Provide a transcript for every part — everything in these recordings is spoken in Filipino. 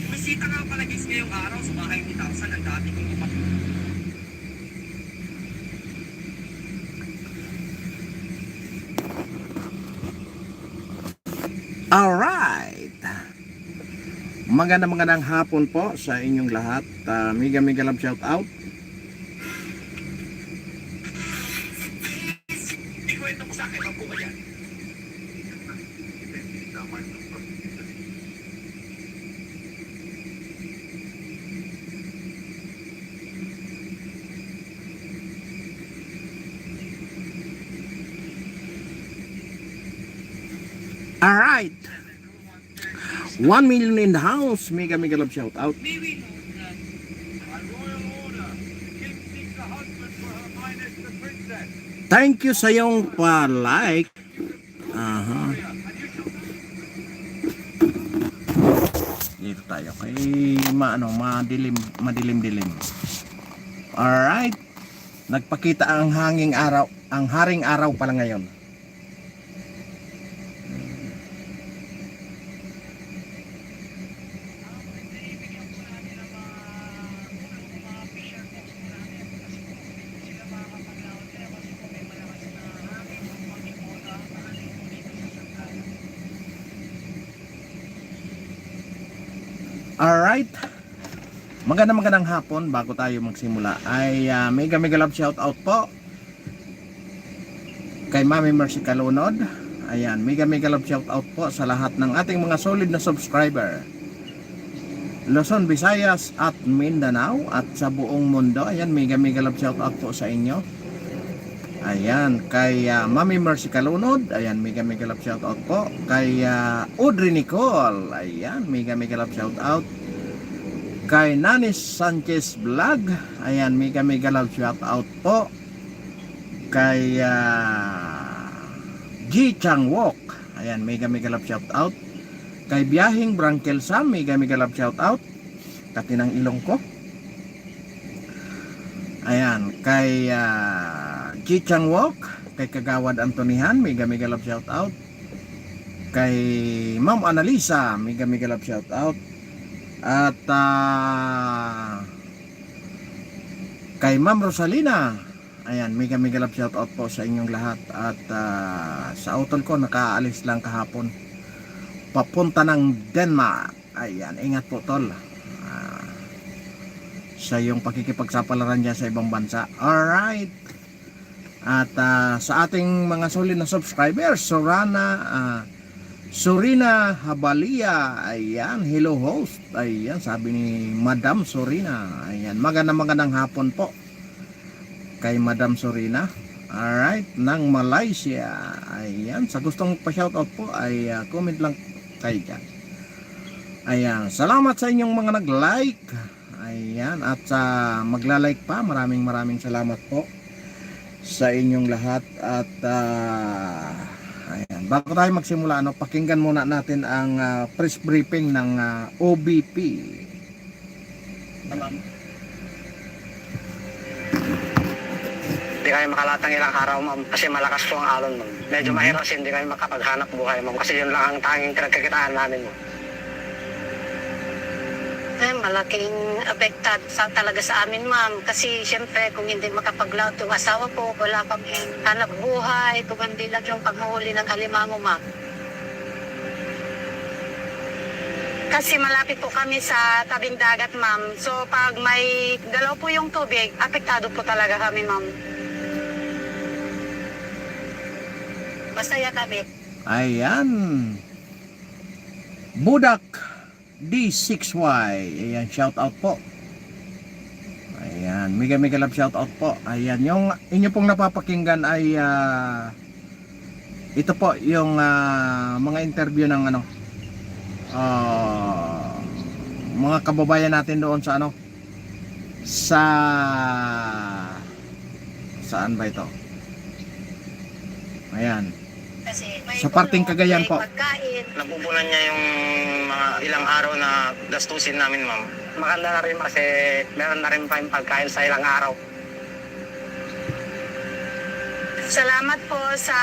Bisita nga pala guys ngayong araw sa bahay ni Tarzan. Ang dati kong iba. Alright! Magandang hapon po sa inyong lahat. Mega love shout out. Ikwento mo sa akin, ang buka yan. Alright! 1 million in the house. Mega love shout out. Thank you sa iyong pa-like. Dito tayo kay madilim. Alright. Nagpakita ang haring araw pala ngayon. Alright. Magandang hapon. Bago tayo magsimula ay mega love shout out po kay Mami Mercy Calunod. Ayan, mega love shout out po sa lahat ng ating mga solid na subscriber, Luzon, Visayas at Mindanao at sa buong mundo. Ayan, mega love shout out po sa inyo. Ayan, kay Mami Mercy Calunod. Ayan, mega love shout out po kay Audrey Nicole. Ayan, mega love shout out kay Nanis Sanchez Vlog. Ayan, mega love shout out po kay G Chang Walk. Ayan, mega love shout out kay Biyahing Brankel Sam. Mega love shout out katinang ilong ko. Ayan, kay G Chang Walk, kay Kagawad Antonihan. Mega love shout out kay Ma'am Analisa. Mega love shout out at kay Ma'am Rosalina. Ayan, mega love shout out po sa inyong lahat. At sa utol ko, nakaalis lang kahapon papunta ng Denmark. Ayan, ingat po tol sa yung pakikipagsapalaran dyan sa ibang bansa. Alright. At sa ating mga solid na subscribers, Sorina Habalia. Ayan, hello host. Ayan, sabi ni Madam Sorina. Ayan, magandang hapon po kay Madam Sorina. Alright, ng Malaysia. Ayan, sa gustong pa-shoutout po ay comment lang kayo dyan. Ayan, salamat sa inyong mga nag-like. Ayan, at sa magla-like pa, maraming salamat po sa inyong lahat. At ayan, bago tayo magsimula, pakinggan muna natin ang press briefing ng OBP. Hindi kami makalatang ilang araw, ma'am, kasi malakas po ang alon, ma'am. Medyo mahirap kasi hindi kami makapaghanap buhay, ma'am, kasi yun lang ang tanging pinagkakitaan namin, ma'am. Malaking apektad talaga sa amin, ma'am. Kasi siyempre, kung hindi makapaglaot yung asawa ko, wala kami hanap buhay, kung hindi lang yung paghuhuli ng alimango, ma'am. Kasi malapit po kami sa tabing dagat, ma'am. So, pag may dalaw po yung tubig, apektado po talaga kami, ma'am. Masaya kami. Ayan, Budak D6Y. Ayan, shout out po. Ayan, mega love shout out po. Ayan, yung inyo pong napapakinggan ay ito po yung mga interview ng mga kababayan natin doon sa saan ba ito? Ayan, Kasi may sa parting tulong, Cagayan may po. pagkain. Napupunan niya yung mga ilang araw na gastusin namin, ma'am. Maganda na rin kasi meron na rin pa yung pagkain sa ilang araw. Salamat po sa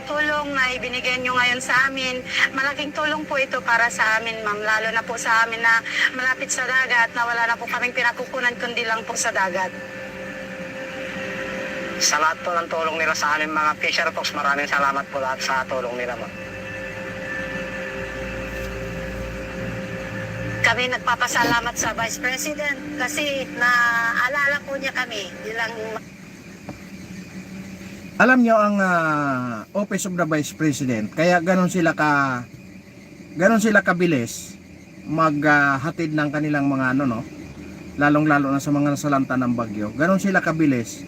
tulong na ibinigay nyo ngayon sa amin. Malaking tulong po ito para sa amin, ma'am. Lalo na po sa amin na malapit sa dagat, na wala na po kaming pinakukunan kundi lang po sa dagat. Sa lahat po ng tulong nila sa amin mga fisher folks, maraming salamat po lahat sa tulong nila, ma'am. Kami nagpapasalamat sa Vice President kasi naalala po niya kami bilang Alam nyo ang Office of the Vice President, kaya ganon sila kabilis maghatid ng kanilang mga lalong-lalo na sa mga nasalanta ng bagyo. Ganon sila kabilis.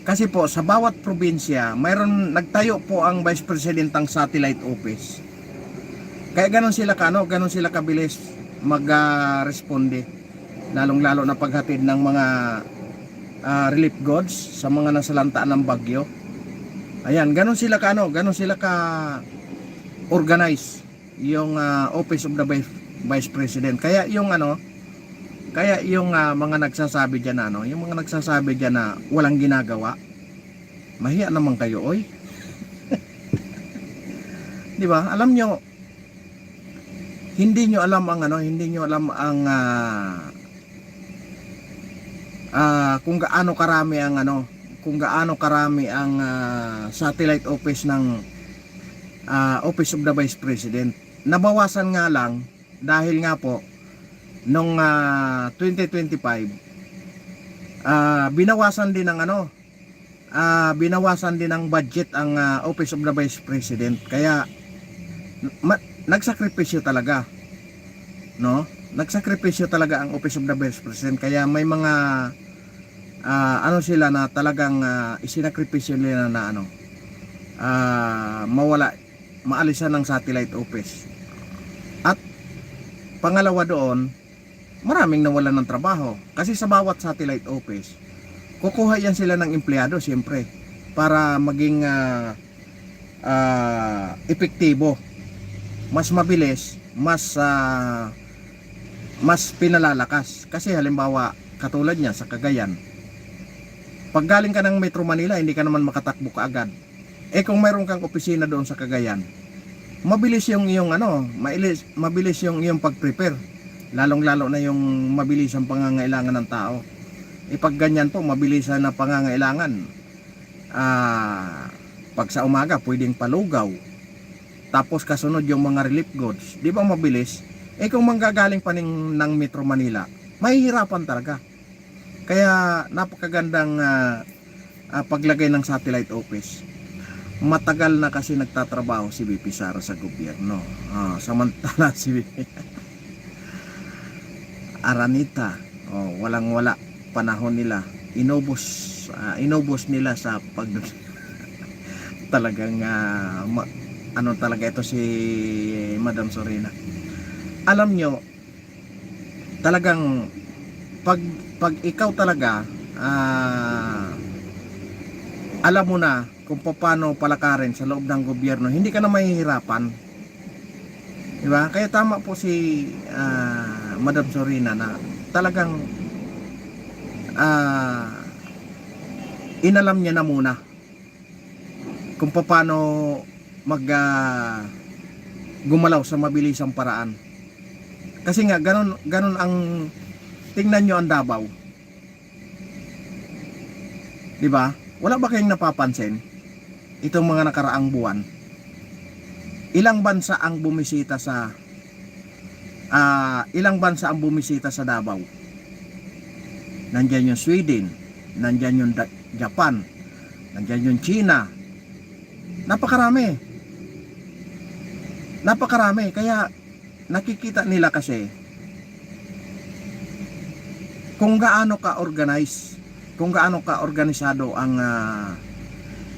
Kasi po sa bawat probinsya, mayroon nagtayo po ang Vice President ng satellite office. Kaya ganon sila kabilis mag-responde, lalong-lalo na paghatid ng mga relief goods sa mga nasalantaan ng bagyo. Ayan, ganon sila ka organize yung Office of the Vice President. Kaya yung mga nagsasabi diyan na walang ginagawa, mahiya naman kayo, oy. 'Di ba? Alam nyo, hindi nyo alam kung gaano karami ang satellite office ng Office of the Vice President. Nabawasan nga lang dahil nga po nung 2025 binawasan din ng budget ang Office of the Vice President. Kaya nagsakripisyo talaga, nagsakripisyo talaga ang Office of the Vice President. Kaya may mga sila na talagang isinakripisyo nila na maalisan ng satellite office. At pangalawa doon, maraming nawalan ng trabaho kasi sa bawat satellite office kukuha yan sila ng empleyado, siyempre, para maging epektibo, mas mabilis, mas pinalalakas. Kasi halimbawa katulad niya sa Cagayan, pag galing ka ng Metro Manila, hindi ka naman makatakbo kaagad. Kung mayroon kang opisina doon sa Cagayan, mabilis yung mabilis yung iyong pag-prepare, lalong-lalo na yung mabilis ang pangangailangan ng tao. Pag ganyan po, mabilis na pangangailangan, pag sa umaga pwedeng palugaw, tapos kasunod yung mga relief goods, di ba mabilis? Kung manggagaling pa ng Metro Manila, mahihirapan talaga. Kaya napakagandang paglagay ng satellite office. Matagal na kasi nagtatrabaho si VP Sara sa gobyerno. Samantala si VP Aranita, walang-wala panahon nila. Inubos nila sa pag talagang talaga ito si Madam Sorina. Alam nyo, talagang pag ikaw talaga alam mo na kung paano palakarin sa loob ng gobyerno, hindi ka na mahihirapan, diba? Kaya tama po si Madam Sorina na talagang inalam niya na muna kung paano gumalaw sa mabilisang paraan. Kasi nga ganun ang tingnan nyo ang Davao, diba? Wala ba kayong napapansin itong mga nakaraang buwan? Ilang bansa ang bumisita sa Davao? Nandiyan yung Sweden, nandiyan yung Japan, nandiyan yung China. Napakarami. Kaya nakikita nila kasi kung gaano ka-organize, kung gaano ka-organisado ang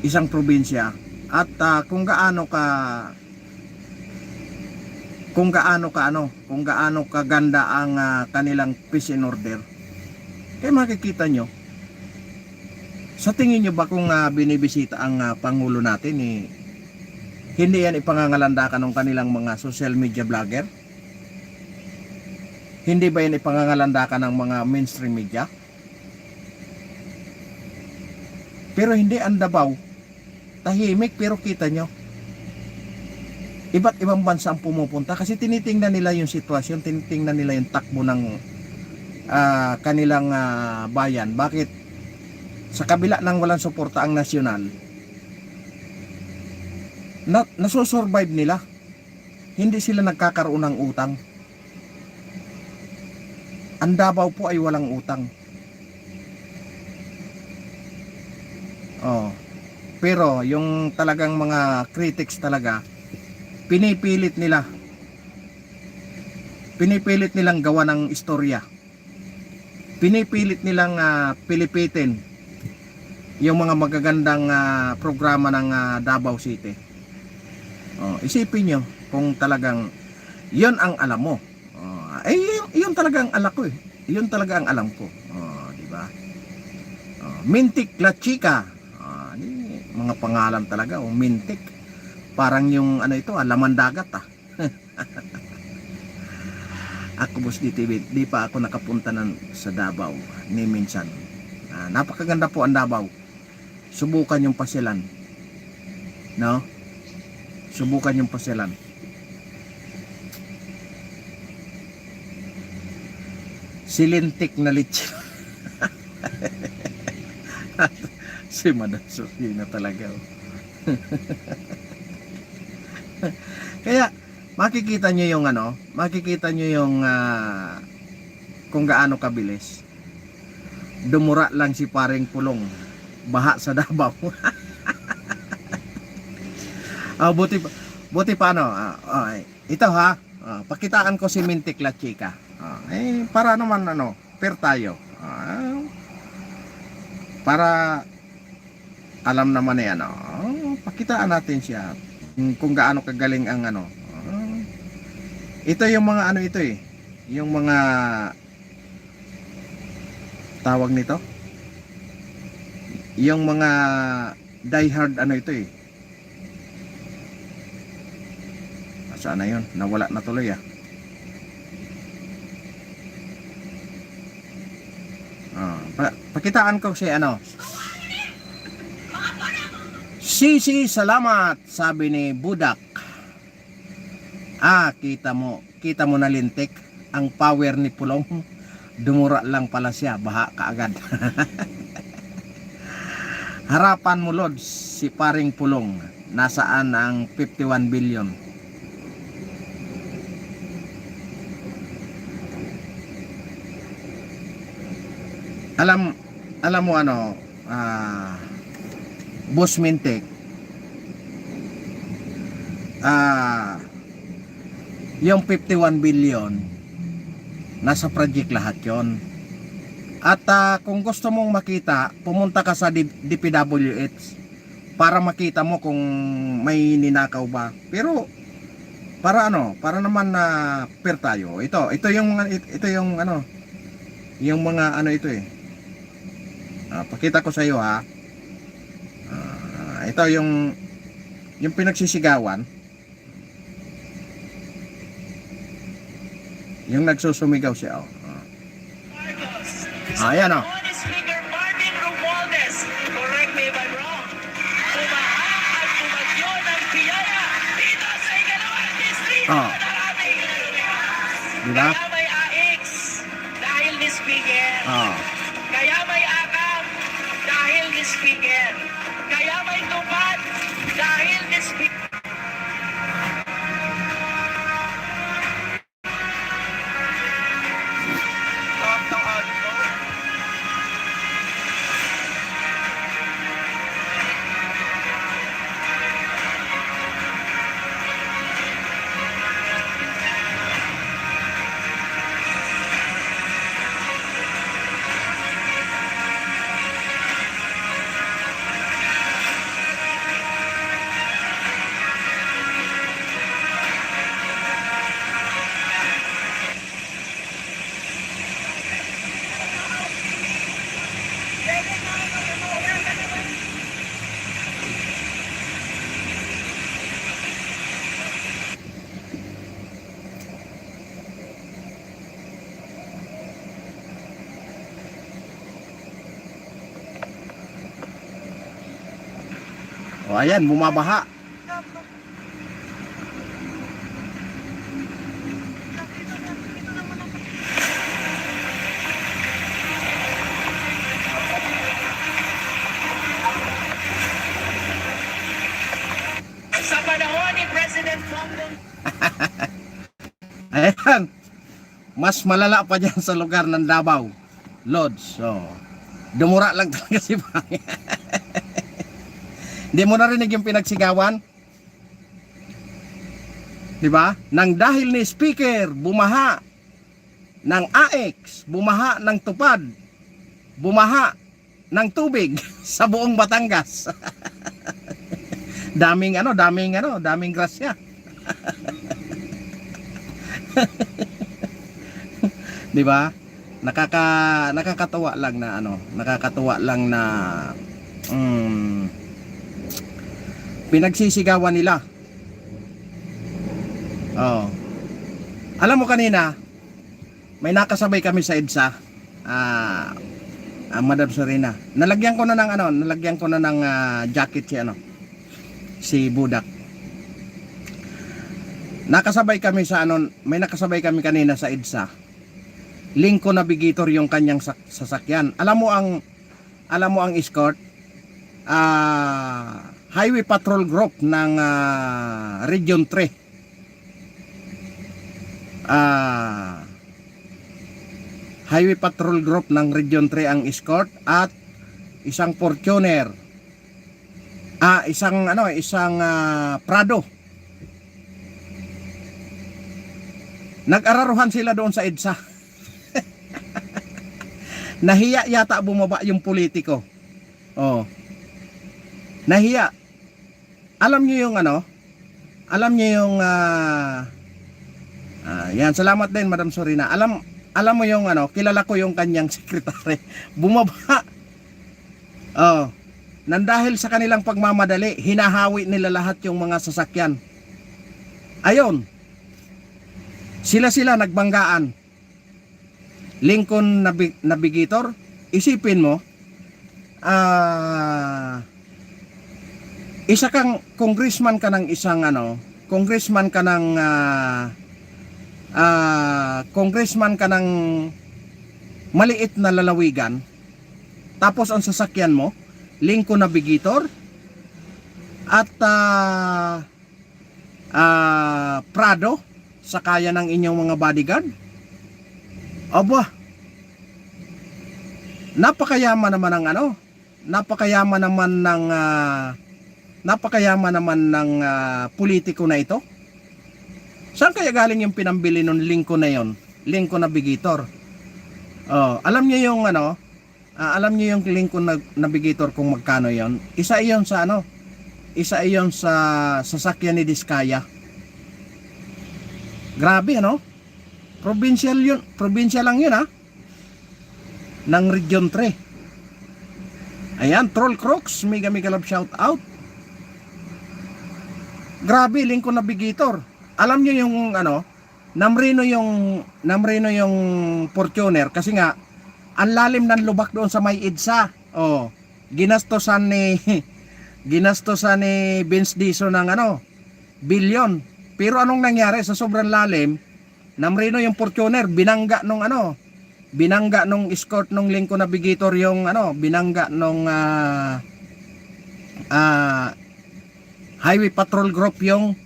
isang probinsya, at kung gaano kaganda ang kanilang peace and order. Kaya makikita nyo, sa tingin nyo ba kung binibisita ang Pangulo natin, hindi yan ipangangalandakan ng kanilang mga social media vlogger? Hindi ba yan ipangangalandakan ng mga mainstream media? Pero hindi ang Davao, tahimik pero kita nyo, iba't ibang bansa ang pumupunta kasi tinitingnan nila yung sitwasyon, tinitingnan nila yung takbo ng kanilang bayan. Bakit? Sa kabila ng walang suporta ang nasyonal, nasusurvive nila. Hindi sila nagkakaroon ng utang. Ang Davao po ay walang utang. Pero yung talagang mga critics talaga, pinipilit nilang gawa ng istorya. Pinipilit nilang pilipitin yung mga magagandang programa ng Davao City. Isipin nyo kung talagang yun ang alam mo. Yun talaga ang alam ko eh. Yun talaga ang alam ko. Di ba? Mintik La Chica. Mga pangalan talaga, Mintik. Parang yung ano ito, laman dagat Ako boss DTV, di pa ako nakapunta sa Davao ni minsan. Napakaganda po ang Davao. Subukan yung pasyalan. No? Subukan yung pasyalan. Silintik na litsi. Si Madam Sofina talaga. Kaya makikita nyo yung makikita nyo yung kung gaano kabilis. Dumura lang si paring Pulong, baha sa Davao. Buti pa ito pakitaan ko si Mintik La Chica. Para naman fair tayo. Para alam naman pakitaan natin siya kung gaano kagaling ang ito yung mga ito yung mga tawag nito, yung mga diehard ito saan na yun, nawala na tuloy pakitaan ko si Sisi, salamat, sabi ni Budak. Kita mo na lintik ang power ni Pulong. Dumura lang pala siya, baha kaagad. Harapan mo Lord, si paring Pulong. Nasaan ang 51 billion? Alam mo Boss Mintik, yung 51 billion nasa project lahat yon. At kung gusto mong makita, pumunta ka sa DPWH para makita mo kung may ninakaw ba. Pero para naman na fair tayo. Ito yung yung mga ito pakita ko sa iyo ito yung pinagsisigawan, yung nagsusumigaw siya ayan Speaker Martin Romualdez, correct me if I'm wrong. Tumahan at tumagyo ng biyaya dito sa ikalawang distrito ng ating diba? Kaya may AX dahil ni Speaker. Kaya may akam dahil ni Speaker. Kaya may tupad dahil ni Speaker. O ayan, bumabaha. Sa panahon ni President Bongbong Ayan. Mas malala pa dyan sa lugar ng Davao. Lods. So, dumura lang talaga si Bang. Hindi mo narinig yung pinagsigawan? Diba? Nang dahil ni speaker, bumaha ng AX, bumaha ng tupad, bumaha ng tubig sa buong Batangas. daming grasya. Di ba? Nakakatuwa lang na pinagsisigawan nila. Oh. Alam mo kanina, may nakasabay kami sa EDSA. Madam Serena. Nalagyan ko na ng jacket si Budak. Nakasabay kami may nakasabay kami kanina sa EDSA. Lincoln Navigator yung kanyang sasakyan. Alam mo ang escort, Highway Patrol Group ng Region 3. Highway Patrol Group ng Region 3 ang escort at isang Fortuner. Isang Prado. Nag-araruhan sila doon sa EDSA. Nahiya yata bumaba yung politiko. Oh. Nahiya. Alam niyo yung yan, salamat din Madam Sorina. Alam mo yung kilala ko yung kanyang sekretary. Bumaba. Oh. Nandahil sa kanilang pagmamadali, hinahawi nila lahat yung mga sasakyan. Ayon. Sila nagbanggaan. Lincoln Navigator, isipin mo, isa kang congressman ka ng maliit na lalawigan, tapos ang sasakyan mo Lincoln Navigator at Prado sa kaya ng inyong mga bodyguard. Aba, napakayaman naman ng politiko na ito. Saan kaya galing yung pinambili ng Lincoln na yon? Lincoln Navigator. Oh, alam niyo yung Lincoln Navigator kung magkano yon? Isa iyon sa sasakyan ni Diskaya. Grabe Provincial lang yun ng Region 3. Ayan, Troll Crooks, mega love shout out. Grabe, Lincoln Navigator. Alam niyo yung namrino yung Fortuner kasi nga ang lalim ng lubak doon sa may EDSA. Oh, ginastosan ni Vince Dizon ng bilyon. Pero anong nangyari sa sobrang lalim? Namrino yung Fortuner, binangga nung escort nung Lincoln Navigator yung binangga nung Highway Patrol Group yung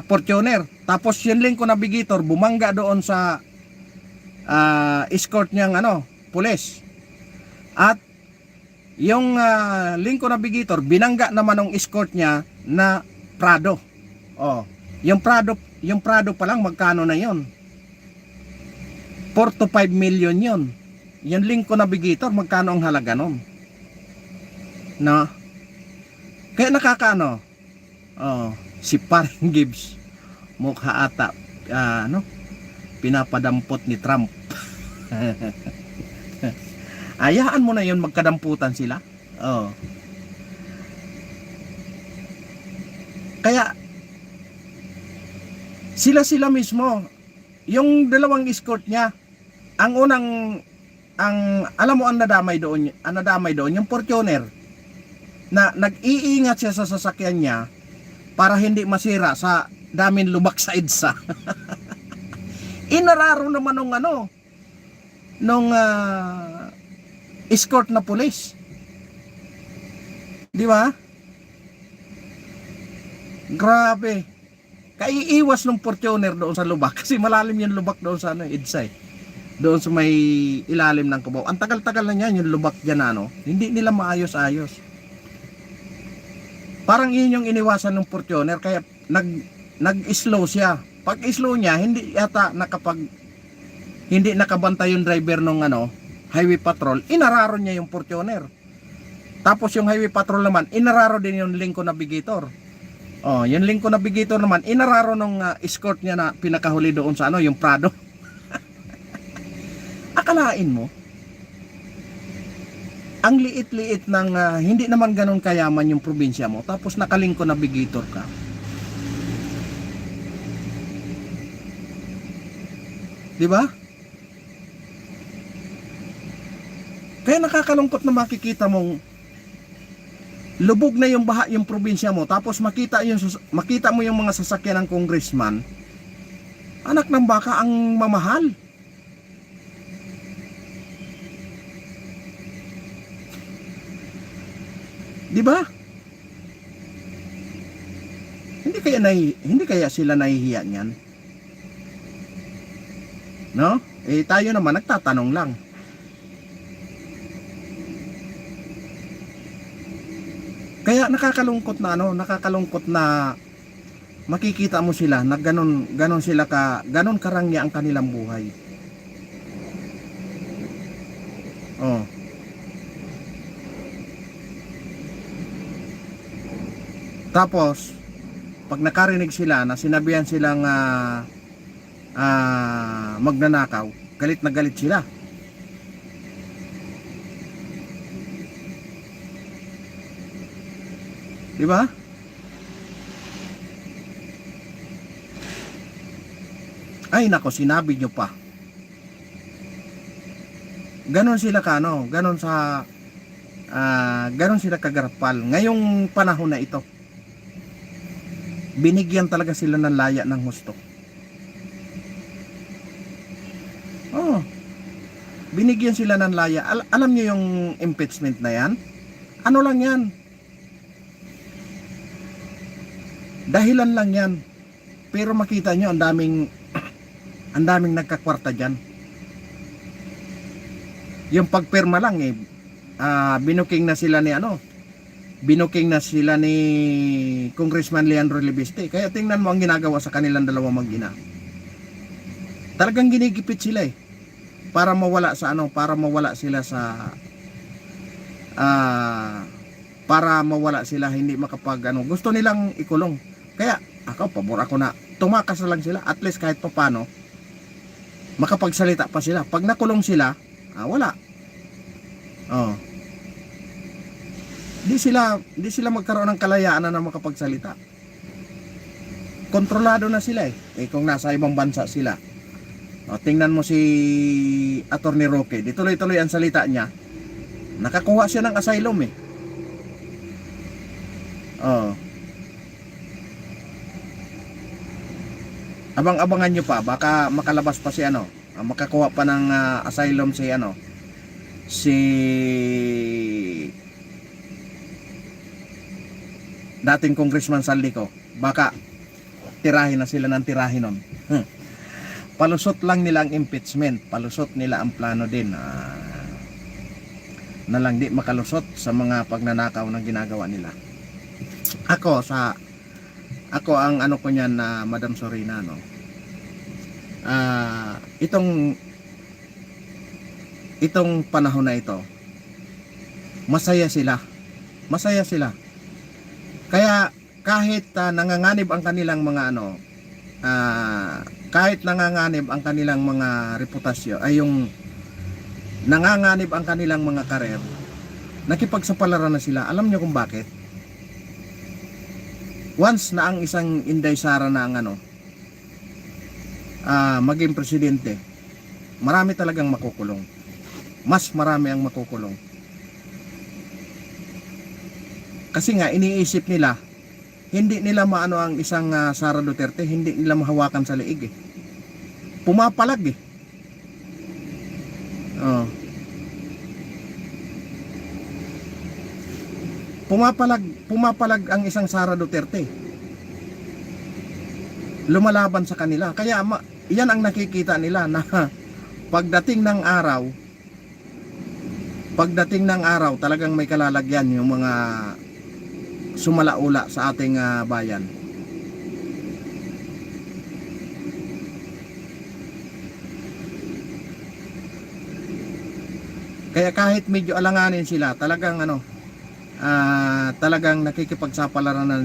Fortuner. Tapos yung Lincoln Navigator bumangga doon sa escort niyang pulis. At yung Lincoln Navigator binangga naman ng escort niya na Prado. Oh, yung Prado pa lang magkano na yon? 4 to 5 million yon. Yung Lincoln Navigator magkano ang halaga nun? No? Kaya si Paring Gibbs mukha ata pinapadampot ni Trump. Ayaan mo na yon, magkadamputan sila. Oh. Kaya sila mismo, yung dalawang escort niya, alam mo ang nadamay doon yung Fortuner na nag-iingat siya sa sasakyan niya para hindi masira sa daming lubak sa EDSA. Inararo naman nung escort na pulis. Di ba? Grabe. Kaiiwas ng Fortuner doon sa lubak kasi malalim yung lubak doon sa EDSA. Doon sa may ilalim ng Cubao. Ang tagal-tagal na niyan yung lubak diyan hindi nila maayos-ayos. Parang yun yung iniwasan ng Fortuner kaya nag-slow siya. Pag slow niya, hindi nakabantay yung driver ng highway patrol, inararo niya yung Fortuner. Tapos yung highway patrol naman, inararo din yung Lincoln Navigator. Oh, yung Lincoln Navigator naman, inararo ng escort niya na pinakahuli doon sa yung Prado. Akalain mo, ang liit-liit ng hindi naman ganun kayaman yung probinsya mo, tapos naka-Lincoln Navigator ka. Di ba? Kaya nakakalungkot na makikita mong lubog na yung baha yung probinsya mo, tapos makita mo yung mga sasakyan ng congressman. Anak ng baka ang mamahal. Di ba? Hindi kaya sila nahihiya niyan? No? Tayo naman nagtatanong lang. Kaya nakakalungkot na makikita mo sila na ganon karangya ang kanilang buhay. Oh. Tapos pag nakarinig sila na sinabihan silang magnanakaw, galit na galit sila. Di ba? Ay nako, sinabi nyo pa. Ganon sila ganon sila kagarapal. Ngayong panahon na ito, binigyan talaga sila ng laya ng husto. Oh, binigyan sila ng laya. Alam nyo yung impeachment na yan? Ano lang yan? Dahilan lang yan. Pero makita nyo ang daming nagkakwarta dyan. Yung pagpirma lang binuking na sila ni Congressman Leandro Libiste. Kaya tingnan mo ang ginagawa sa kanilang dalawang mag-ina. Talagang ginigipit sila para mawala sila hindi makapag gusto nilang ikulong. Kaya pabor ako na tumakas na lang sila, at least kahit paano makapagsalita pa sila. Pag nakulong sila, wala. Oh. Di sila magkaroon ng kalayaan na makapagsalita. Kontrolado na sila kung nasa ibang bansa sila. Tingnan mo si Attorney Roque, di tuloy-tuloy ang salita niya. Nakakuha siya ng asylum Abang-abangan nyo pa, baka makalabas pa si makakuha pa ng asylum si dating Congressman Saldico. Baka tirahin na sila ng tirahin nun. Palusot lang nila ang impeachment, palusot nila ang plano din na lang di makalusot sa mga pagnanakaw na ginagawa nila. Ako ang ko niyan na Madam Sorina itong panahon na ito, masaya sila. Kaya kahit nanganganib ang kanilang mga reputasyon, ay yung nanganganib ang kanilang mga karer, nakipagsapalaran na sila. Alam niyo kung bakit? Once na ang isang Inday Sara na ang maging presidente, marami talagang makukulong. Mas marami ang makukulong. Kasi nga iniisip nila, hindi nila maano ang isang Sara Duterte, hindi nila mahawakan sa leeg eh. Pumapalag eh. Oh. Pumapalag ang isang Sara Duterte. Lumalaban sa kanila. Kaya yan ang nakikita nila na pagdating ng araw talagang may kalalagyan yung mga sumalaula sa ating bayan. Kaya kahit medyo alanganin sila, talagang talagang nakikipagsapalaran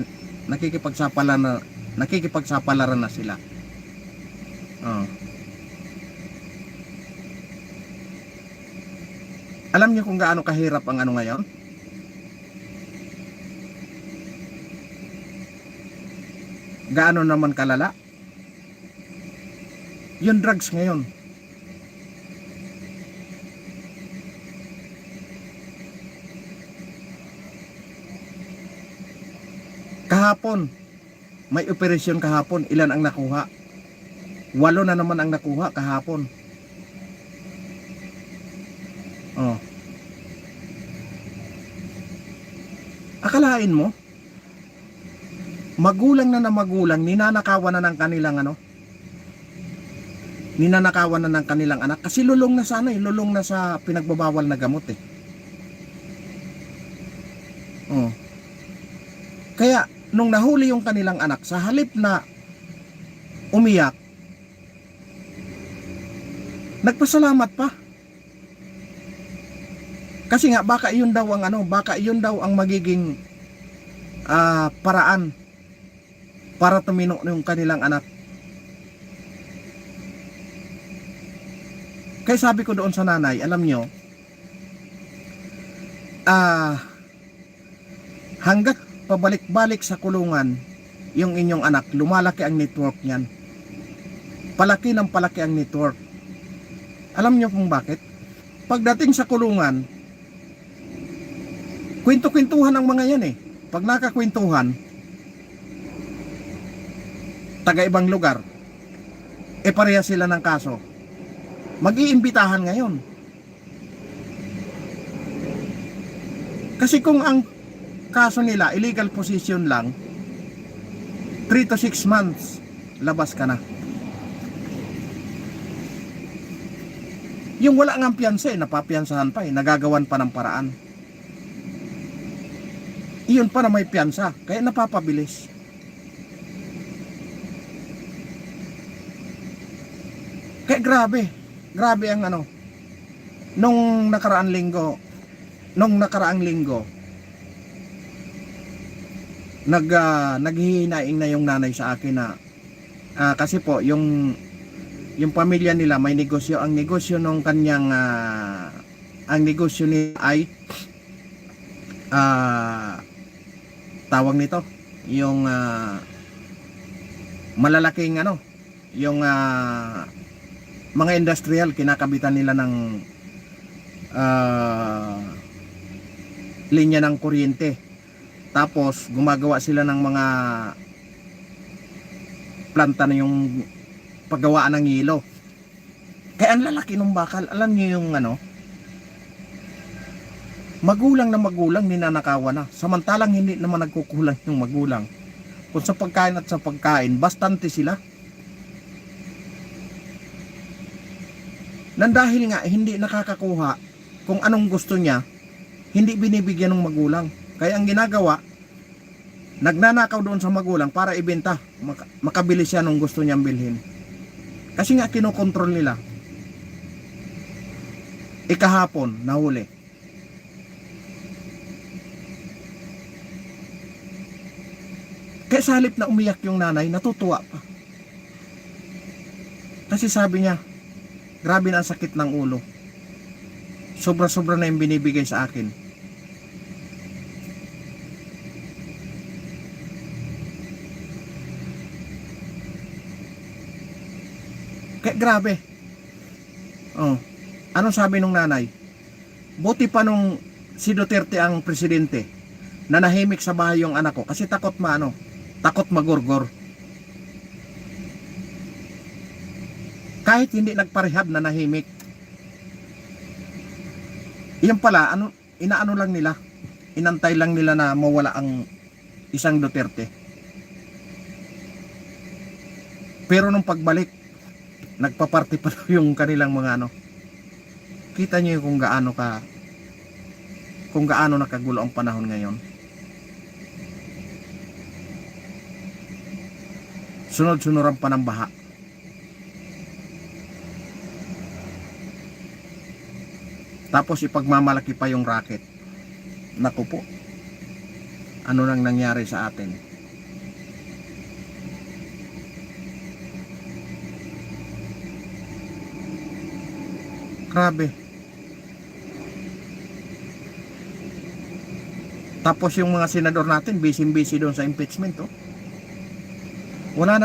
na sila. Oh. Alam niyo kung gaano kahirap ang ngayon? Gaano naman kalala? Yung drugs ngayon. Kahapon, may operasyon kahapon. Ilan ang nakuha? 8 na naman ang nakuha kahapon. Oh. Akalain mo, magulang na magulang, ninanakawan na ng kanilang ninanakawan na ng kanilang anak kasi lulong na sa lulong na sa pinagbabawal na gamot eh. Oh. Kaya nung nahuli yung kanilang anak, sa halip na umiyak, nagpasalamat pa. Kasi nga baka yun daw ang magiging paraan para tumino yung kanilang anak. Kaya sabi ko doon sa nanay, alam nyo, hanggat pabalik-balik sa kulungan yung inyong anak, lumalaki ang network niyan. Palaki ng palaki ang network. Alam nyo kung bakit? Pagdating sa kulungan, kwento-kwentuhan ang mga yan eh. Pag nakakwentuhan, taga-ibang lugar, pareha sila ng kaso. Mag-iimbitahan ngayon. Kasi kung ang kaso nila, illegal possession lang, 3 to 6 months, labas ka na. Yung wala ngang piyansa napapiyansahan pa nagagawan pa ng paraan. Iyon pa na may piyansa, kaya napapabilis. Kaya grabe ang nung nakaraang linggo, naghihinaing na yung nanay sa akin na kasi po yung pamilya nila may negosyo. Ang negosyo nung kanyang ang negosyo niya ay tawag nito yung malalaking yung mga industrial, kinakabitan nila ng linya ng kuryente. Tapos gumagawa sila ng mga planta na yung paggawaan ng hilo. Kaya ang lalaki ng bakal, alam niyo yung magulang na magulang ninanakawan na. Samantalang hindi naman nagkukulang yung magulang. Kung sa pagkain at sa pagkain, bastante sila. Nang dahil nga hindi nakakakuha kung anong gusto niya, hindi binibigyan ng magulang. Kaya ang ginagawa, nagnanakaw doon sa magulang para ibenta, makabili siya ng gusto niyang bilhin. Kasi nga kinokontrol nila. Ikahapon, nahuli. Kaya sa halip na umiyak yung nanay, natutuwa pa. Kasi sabi niya, grabe na ang sakit ng ulo. Sobra-sobra na yung binibigay sa akin. Kaya grabe. Oh. Anong sabi nung nanay? Buti pa nung si Duterte ang presidente. nanahimik sa bahay yung anak ko kasi takot takot magurgor. Kahit hindi nagparehab, nanahimik. Iyon pala, inaano lang nila, inantay lang nila na mawala ang isang Duterte. Pero nung pagbalik, nagpaparty pa yung kanilang mga Kita niyo kung gaano nakagulo ang panahon ngayon. Sunod-sunuran pa ng baha. Tapos ipagmamalaki pa yung racket. Naku po. Ano nang nangyari sa atin? Grabe. Tapos yung mga senador natin busy doon sa impeachment, oh. Wala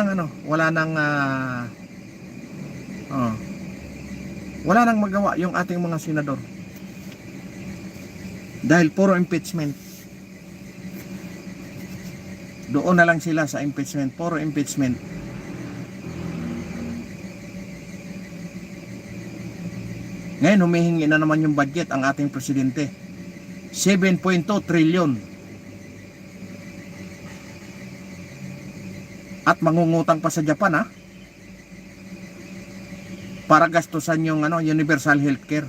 nang magawa yung ating mga senador. Dahil puro impeachment. Doon na lang sila sa impeachment, puro impeachment. Ngayon humihingi na naman yung budget ang ating presidente. 7.2 trillion. At mangungutang pa sa Japan, ha? Para gastusan yung universal healthcare.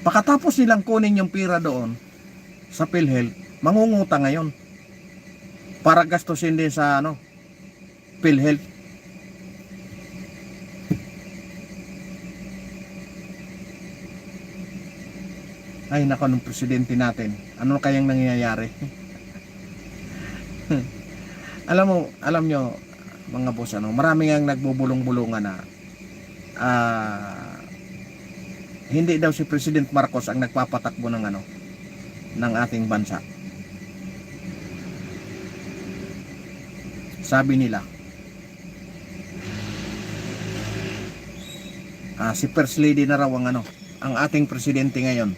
Pagkatapos nilang kunin yung pira doon sa PhilHealth, mangungutang ngayon para gastusin din sa PhilHealth. Ay nako, ng presidente natin, ano kayang nangyayari? Alam nyo mga boss, maraming ang nagbubulong-bulungan na hindi daw si President Marcos ang nagpapatakbo ng ating bansa. Sabi nila, si First Lady na raw ang ating presidente ngayon.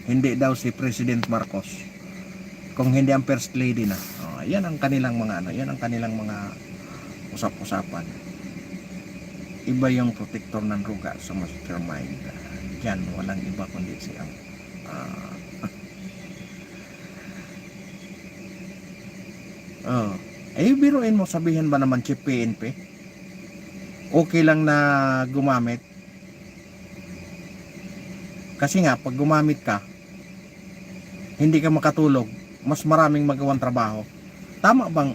Hindi daw si President Marcos. Kung hindi ang First Lady na. Yan ang kanilang mga usap-usapan. Iba yung protector ng ruga sa mastermind. Yan, walang iba kundi siyang biruin mo, sabihin ba naman Chief PNP okay lang na gumamit? Kasi nga pag gumamit ka, hindi ka makatulog, mas maraming magawang trabaho. Tama bang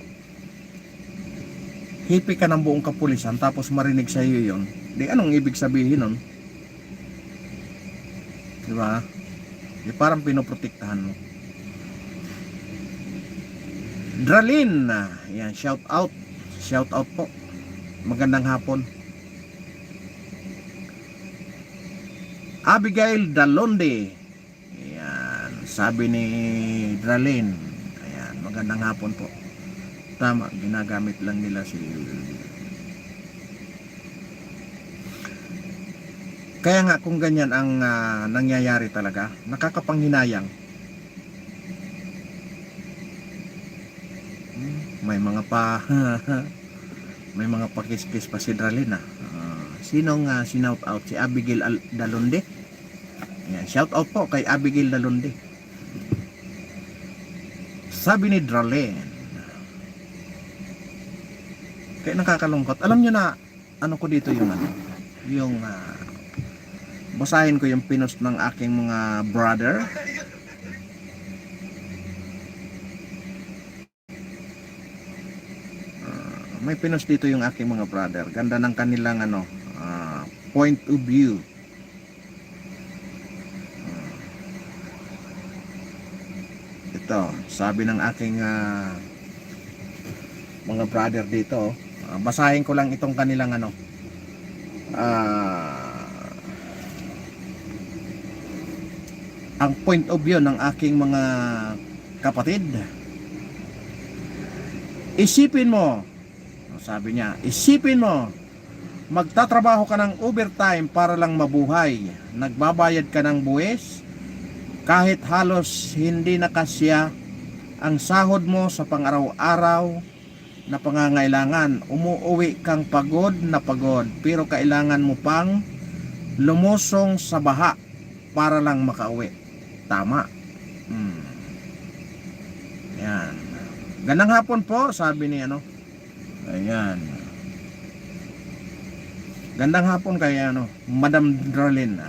hipi ka ng buong kapulisan tapos marinig sa iyo yun? Di anong ibig sabihin nun? Diba? Di parang pinoprotektahan mo. Dralin, yan, shout out po, magandang hapon. Abigail Dalonde, yan, sabi ni Dralin, ayan, magandang hapon po. Tama, ginagamit lang nila si kaya nga kung ganyan ang nangyayari talaga, nakakapanghinayang. May mga pakiskis pa si Dralin. Sinong sinout out? Si Abigail Dalonde. Ayan, shout out po kay Abigail Dalonde. Sabi ni Dralin, kaya nakakalungkot. Alam nyo na ko dito yung basahin ko yung pinost ng aking mga brother. May pinost dito yung aking mga brother. Ganda ng kanilang point of view. Ito, sabi ng aking mga brother dito, basahin ko lang itong kanilang ang point of view ng aking mga kapatid. Isipin mo, sabi niya, isipin mo, magtatrabaho ka ng overtime para lang mabuhay, nagbabayad ka ng buwis, kahit halos hindi na kasya ang sahod mo sa pang-araw-araw na pangangailangan, umuuwi kang pagod na pagod, pero kailangan mo pang lumusong sa baha para lang makauwi. Tama. Yan. Gandang hapon po, sabi ni ano. Ayan. Gandang hapon kay ano, Madam Darlene.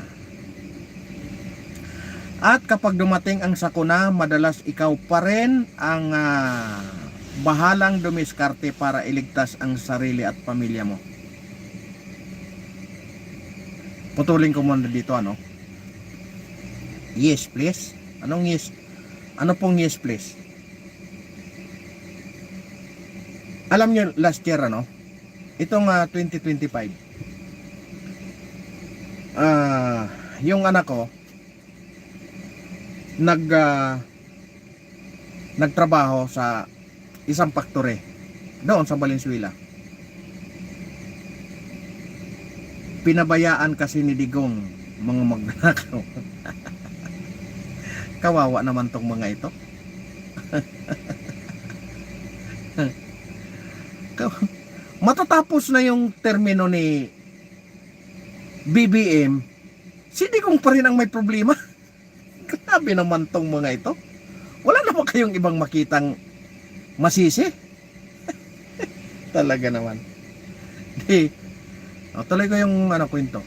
At kapag dumating ang sakuna, madalas ikaw pa rin ang bahalang dumiskarte para iligtas ang sarili at pamilya mo. Putulin ko muna dito ano. Yes please. Anong yes? Ano pong yes please? Alam nyo last year ano, itong 2025, yung anak ko nagtrabaho sa isang factory doon sa Valenzuela. Pinabayaan kasi ni Digong mga magnanakaw. Kawawa naman tong mga ito. Matatapos na yung termino ni BBM, si Digong pa rin ang may problema. Grabe naman tong mga ito. Wala na ba kayong ibang makitang masisi? Talaga naman. Tuloy ko yung kwento.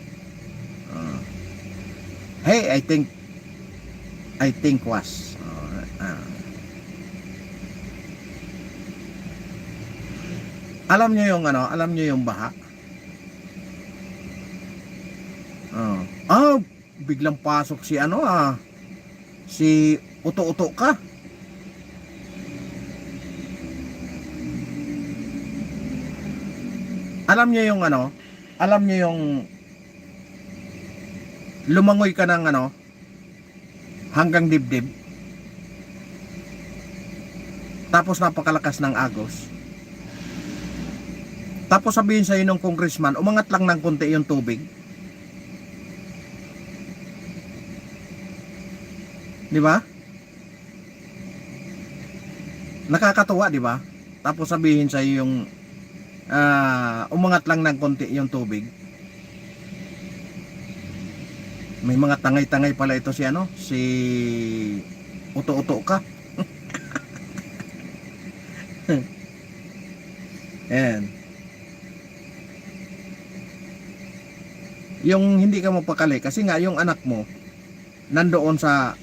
Hey, I think was. Alam niyo yung baha? Biglang pasok si si uto-uto ka. Alam niyo yung lumangoy ka ng hanggang dibdib. Tapos napakalakas ng agos. Tapos sabihin sa'yo ng congressman, umangat lang ng konti yung tubig. Di ba? Nakakatuwa, di ba? Tapos sabihin sa iyo yung umangat lang ng konti yung tubig. May mga tangay-tangay pala ito si uto-uto ka. Ayan. Yung hindi ka mapakali kasi nga yung anak mo nandoon sa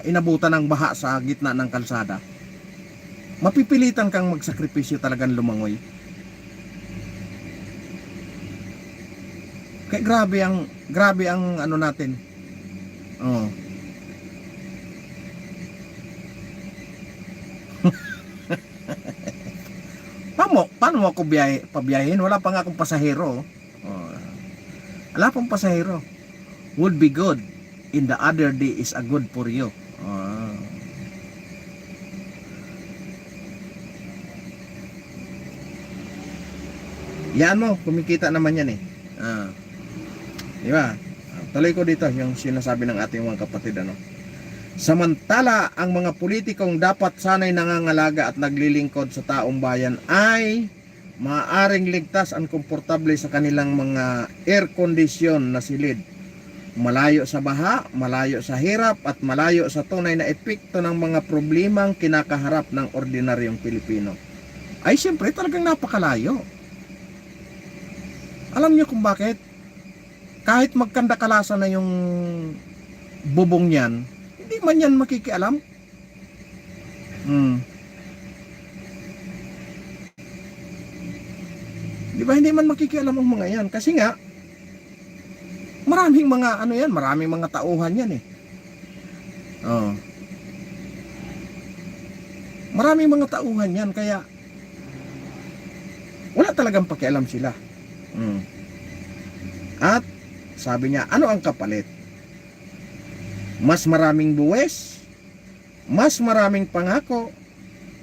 inabutan ng baha sa gitna ng kalsada, mapipilitan kang magsakripisyo talagang lumangoy. Kaya grabe ang natin. Paano mo ako pabiyahin? Wala pa nga akong pasahero. Wala pang pasahero. Would be good in the other day is a good for you. Yan mo, kumikita naman yan eh. Di ba? Tuloy ko dito yung sinasabi ng ating mga kapatid Samantala, ang mga politikong dapat sanay nangangalaga at naglilingkod sa taong bayan ay maaaring ligtas at komportable sa kanilang mga air condition na silid. Malayo sa baha, malayo sa hirap, at malayo sa tunay na epekto ng mga problemang kinakaharap ng ordinaryong Pilipino. Ay siyempre talagang napakalayo. Alam niyo kung bakit? Kahit magkanda-kalasa na yung bubong niyan, hindi man yan makikialam. Di ba hindi man makikialam ang mga yan? Kasi nga, maraming mga maraming mga tauhan yan eh. Maraming mga tauhan yan, kaya wala talagang pakialam sila. At sabi niya, ano ang kapalit? Mas maraming buwes, mas maraming pangako,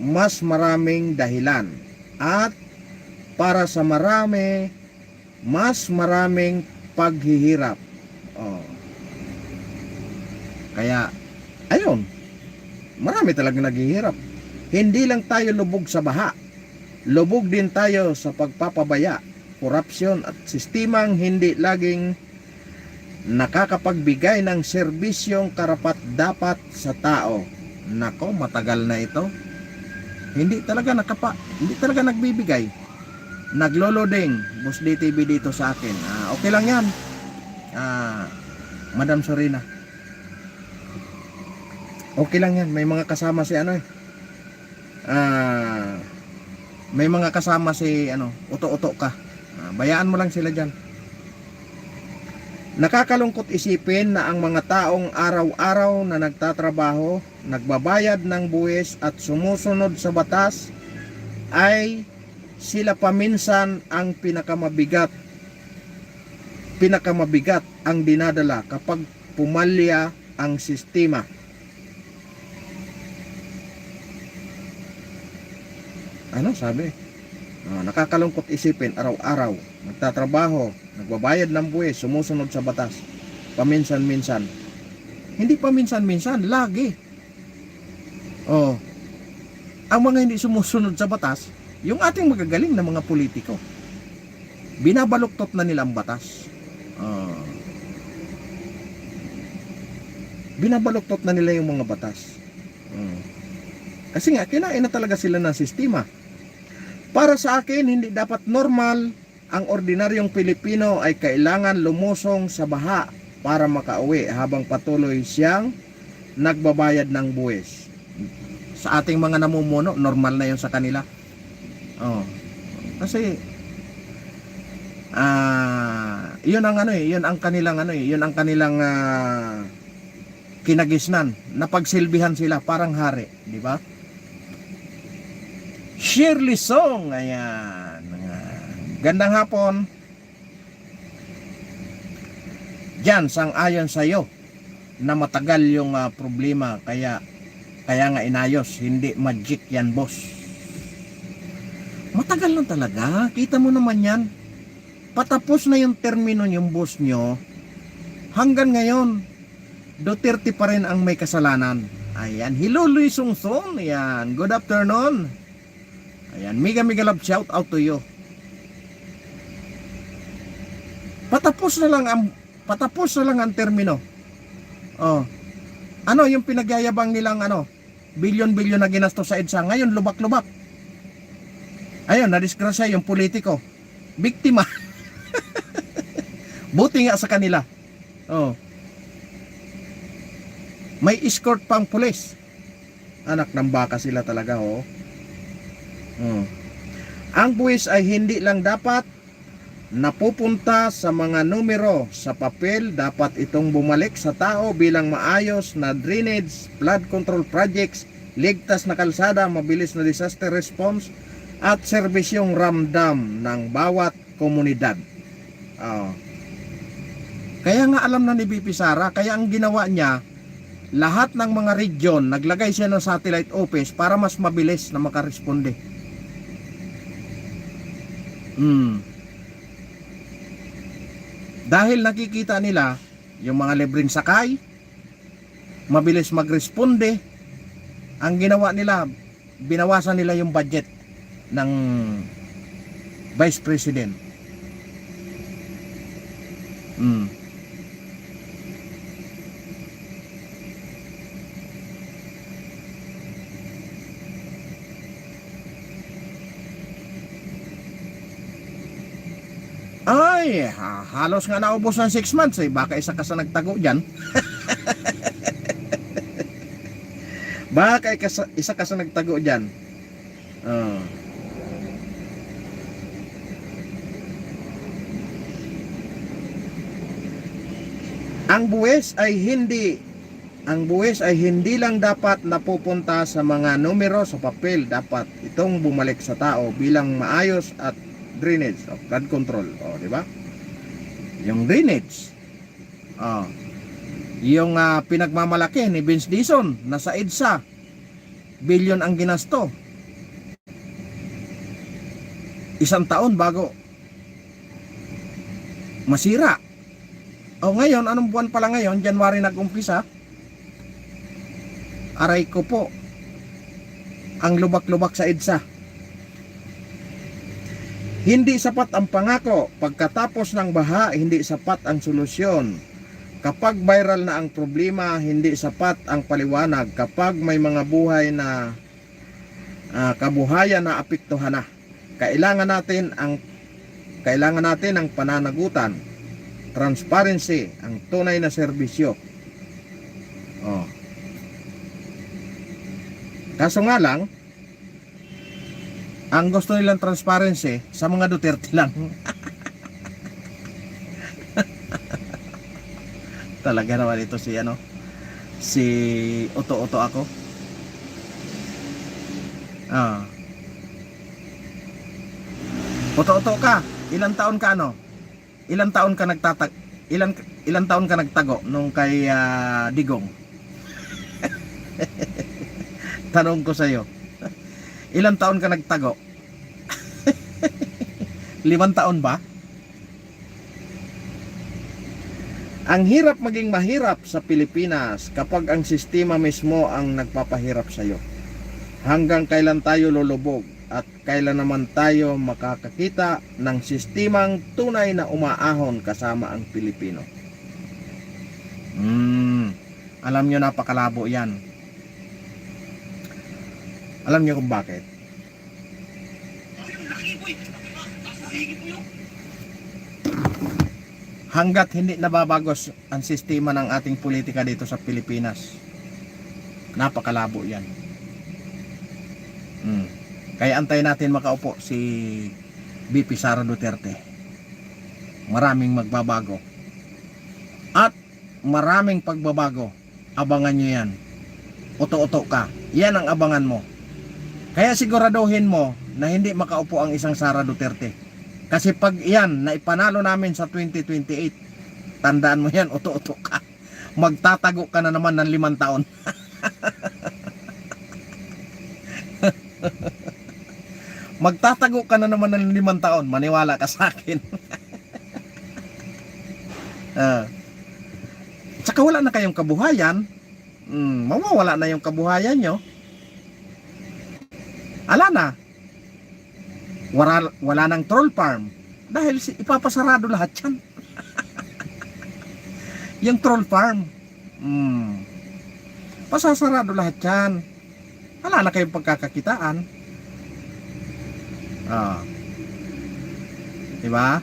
mas maraming dahilan, at para sa marami, mas maraming paghihirap. Kaya, ayun, marami talagang naghihirap. Hindi lang tayo lubog sa baha, lubog din tayo sa pagpapabaya, korupsyon at sistemang hindi laging nakakapagbigay ng serbisyong karapat-dapat sa tao. Nako, matagal na ito. Hindi talaga nagbibigay. Naglo-loading, Boss DTV dito sa akin. Okay lang yan. Madam Sorina. Okay lang yan. May mga kasama si may mga kasama si uto-uto ka. Bayaan mo lang sila dyan. Nakakalungkot isipin na ang mga taong araw-araw na nagtatrabaho, nagbabayad ng buwis at sumusunod sa batas ay sila paminsan ang pinakamabigat ang dinadala kapag pumalya ang sistema. Ano sabi? Nakakalungkot isipin, araw-araw nagtatrabaho, nagbabayad ng buwis, sumusunod sa batas, paminsan-minsan. Hindi paminsan-minsan, lagi. Ang mga hindi sumusunod sa batas, yung ating magagaling na mga politiko, binabaluktot na nila ang batas. Binabaluktot na nila yung mga batas. Kasi nga, kinain na talaga sila ng sistema. Para sa akin, hindi dapat normal ang ordinaryong Pilipino ay kailangan lumusong sa baha para makauwi habang patuloy siyang nagbabayad ng buwis. Sa ating mga namumuno, normal na yun sa kanila. Kasi yun ang kanilang kinagisnan. Napagsilbihan sila parang hari, di ba? Shirley Song, ayan. Gandang hapon. Diyan, sang-ayon sa'yo na matagal yung problema, kaya nga inayos. Hindi magic yan, boss. Matagal lang talaga. Kita mo naman yan. Patapos na yung termino yung boss nyo. Hanggang ngayon, Duterte pa rin ang may kasalanan. Ayan, hello Luis Songson. Ayan, good afternoon. Ayan, mega love shout out to you. Patapos na lang ang termino. Ano yung pinagyayabang nilang bilyon-bilyon na ginastos sa EDSA, ngayon lubak-lubak. Ayun, nadisgrasya yung politiko. Biktima. Buti nga sa kanila. May escort pang pulis. Anak ng baka sila talaga, Ang buwis ay hindi lang dapat napupunta sa mga numero sa papel, dapat itong bumalik sa tao bilang maayos na drainage, flood control projects, ligtas na kalsada, mabilis na disaster response at serbisyong ramdam ng bawat komunidad. Kaya nga alam na ni BP Sara, kaya ang ginawa niya, lahat ng mga region naglagay siya ng satellite office para mas mabilis na makaresponde. Dahil nakikita nila yung mga libreng sakay, mabilis magresponde, ang ginawa nila, binawasan nila yung budget ng Vice President. Ay, halos nga naubos ng 6 months baka isa ka sa nagtago dyan. Baka isa ka sa nagtago dyan. Ang buwis ay hindi lang dapat napupunta sa mga numero sa papel, dapat itong bumalik sa tao bilang maayos at drainage of flood control, di ba? Yung drainage, yung pinagmamalaki ni Vince Dizon na sa EDSA, bilyon ang ginasto. 1 taon bago masira. Ngayon, anong buwan pala ngayon? January nag-umpisa. Aray ko po, ang lubak-lubak sa EDSA. Hindi sapat ang pangako. Pagkatapos ng baha, hindi sapat ang solusyon. Kapag viral na ang problema, hindi sapat ang paliwanag. Kapag may mga buhay na kabuhayan na apektuhan na, kailangan natin ang pananagutan, transparency, ang tunay na serbisyo. Oh. Kaso nga lang, ang gusto nilang transparency sa mga Duterte lang. Talaga naman ito si si Oto-Oto ako. Oto-Oto ka. Ilang taon ka Ilang taon ka ilang taon ka nagtago nung kay Digong? Tanong ko sa iyo. Ilang taon ka nagtago? 5 taon ba? Ang hirap maging mahirap sa Pilipinas kapag ang sistema mismo ang nagpapahirap sa iyo. Hanggang kailan tayo lulubog at kailan naman tayo makakakita ng sistemang tunay na umaahon kasama ang Pilipino? Alam nyo, napakalabo yan. Alam niyo kung bakit? Hanggat hindi nababagos ang sistema ng ating politika dito sa Pilipinas, napakalabo yan. Kaya antayin natin makaupo si VP Sara Duterte. Maraming magbabago. At maraming pagbabago. Abangan nyo yan. Oto-oto ka. Yan ang abangan mo. Kaya siguraduhin mo na hindi makaupo ang isang Sara Duterte. Kasi pag yan na ipanalo namin sa 2028, tandaan mo yan, oto-oto ka. Magtatago ka na naman ng 5 taon. Magtatago ka na naman ng 5 taon. Maniwala ka sa akin. Tsaka wala na kayong kabuhayan. Mawawala na yung kabuhayan nyo. Ala na. Wala nang troll farm. Dahil ipapasarado lahat yan. Yung troll farm. Pasasarado lahat yan. Wala na kayong pagkakakitaan. Diba?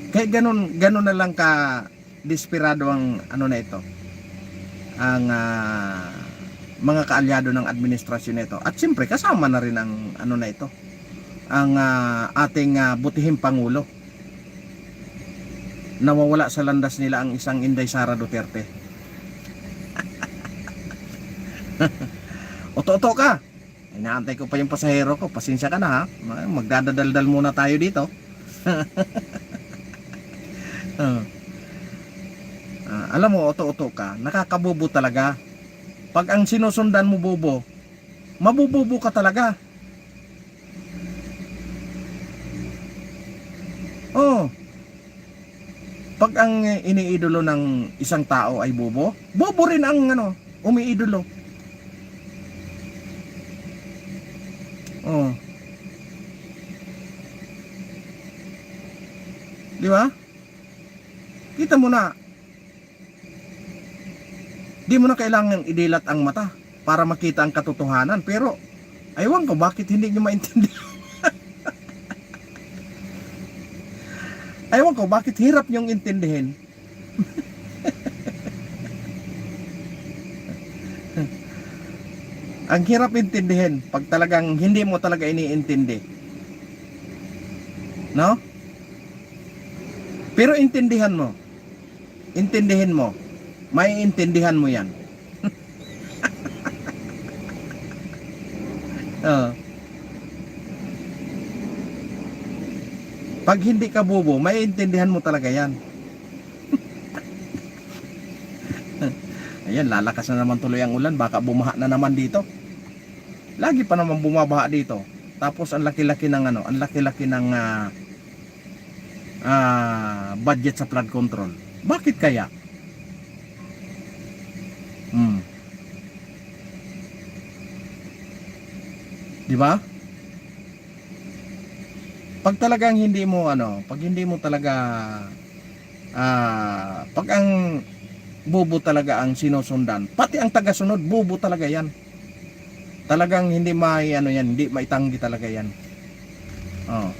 Kaya ganun na lang ka desperado ang na ito. Ang mga kaalyado ng administrasyon nito. At siyempre kasama na rin ang na ito. Ang ating butihing pangulo. Nawawala sa landas nila ang isang Inday Sara Duterte. Oto-oto ka. Inaantay ko pa yung pasahero ko. Pasensya ka na ha. Magdadadaldal muna tayo dito. Alam mo, oto-oto ka. Nakakabobo talaga. Pag ang sinusundan mo bobo, mabubobo ka talaga. Pag ang iniidolo ng isang tao ay bobo, bobo rin ang umiidolo. Di ba? Kita mo na. Di mo na kailangan idilat ang mata para makita ang katotohanan. Pero, aywan ko, bakit hindi nyo maintindihan? Aywan ko, bakit hirap nyong intindihin? Ang hirap intindihin pag talagang hindi mo talaga iniintindi. No? Pero intindihan mo. Intindihin mo. Maiintindihan mo yan. Pag hindi ka bobo, maiintindihan mo talaga yan. Ayan, lalakas na naman tuloy ang ulan. Baka bumaha na naman dito. Lagi pa naman bumabaha dito. Tapos ang laki-laki ng ang laki-laki ng budget sa flood control. Bakit kaya? Di ba? Pag talagang hindi mo pag hindi mo talaga pag ang bobo talaga ang sinusundan, pati ang tagasunod bobo talaga yan. Talagang hindi hindi maitanggi talaga yan. Oh.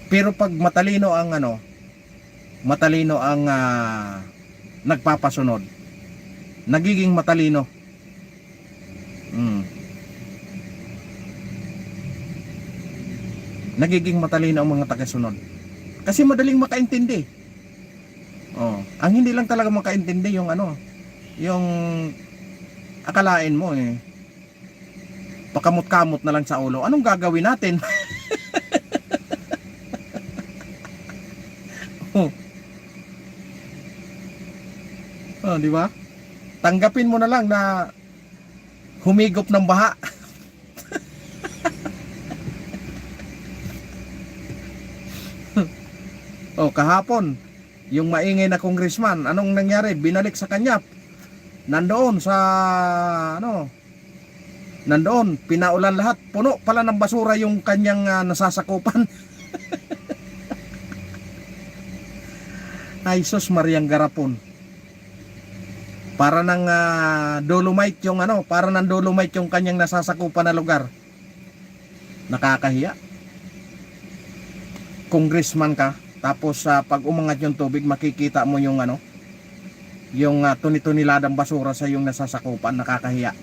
Pero pag matalino ang nagpapasunod, nagiging matalino. Nagiging matalino ang mga tagasunod. Kasi madaling makaintindi. Oh, ang hindi lang talaga makaintindi yung yung akalain mo pakamot-kamot na lang sa ulo. Anong gagawin natin? Oh, di ba? Tanggapin mo na lang na humigop ng baha. Oh, kahapon, yung maingay na congressman, anong nangyari? Binalik sa kanya. Nandoon sa nandoon, pinaulan lahat. Puno pala ng basura yung kanyang nasasakupan. Ay, sus Mariang Garapon. Para ng dolomite yung para ng dolomite yung kanyang nasasakupan na lugar. Nakakahiya. Congressman ka, tapos pag umangat yung tubig, makikita mo yung yung tuni-tuniladang basura sa yung nasasakupan. Nakakahiya.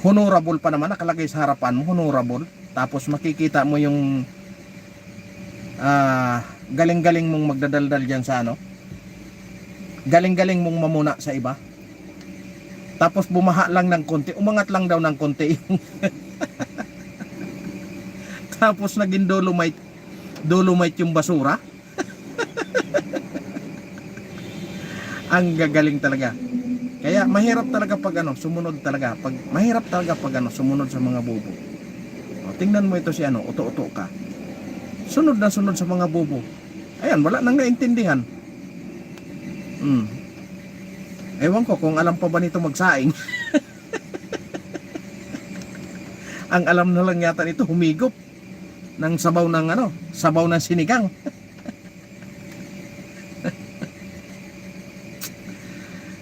Honorable pa naman nakalagay sa harapan mo, honorable. Tapos makikita mo yung galing-galing mong magdadaldal dyan sa galing-galing mong mamuna sa iba. Tapos bumaha lang ng konti, umangat lang daw ng konti yung tapos naging dolomite yung basura. Ang gagaling talaga. Kaya mahirap talaga pag sumunod talaga. Mahirap talaga pag sumunod sa mga bobo. O, tingnan mo ito si uto-uto ka. Sunod na sunod sa mga bobo. Ayan, wala nang naintindihan. Ewan ko kung alam pa ba nito magsaing. Ang alam na lang yata nito humigop ng sabaw ng sinigang.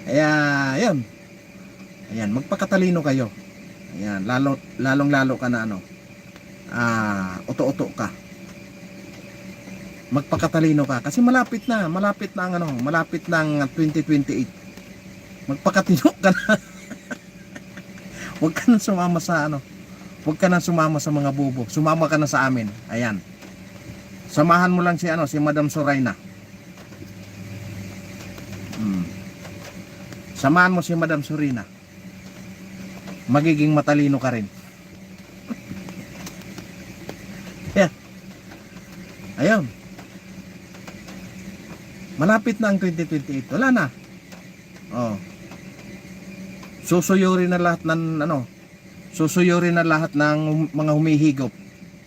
Kaya, ayun. Ayan, magpakatalino kayo. Ayan, lalong-lalo ka na uto-uto ka. Magpakatalino ka kasi malapit na ang malapit ng 2028. Magpakatino ka na. Huwag ka na sumama sa huwag ka na sumama sa mga bobo. Sumama ka na sa amin. Ayan. Samahan mo lang si Madam Soraina. Samahan mo si Madam Soraina. Magiging matalino ka rin. Yeah. Ayun. Malapit na ang 2028. Wala na. Oh. Susuyurin na lahat ng susuyurin na lahat ng mga humihigop.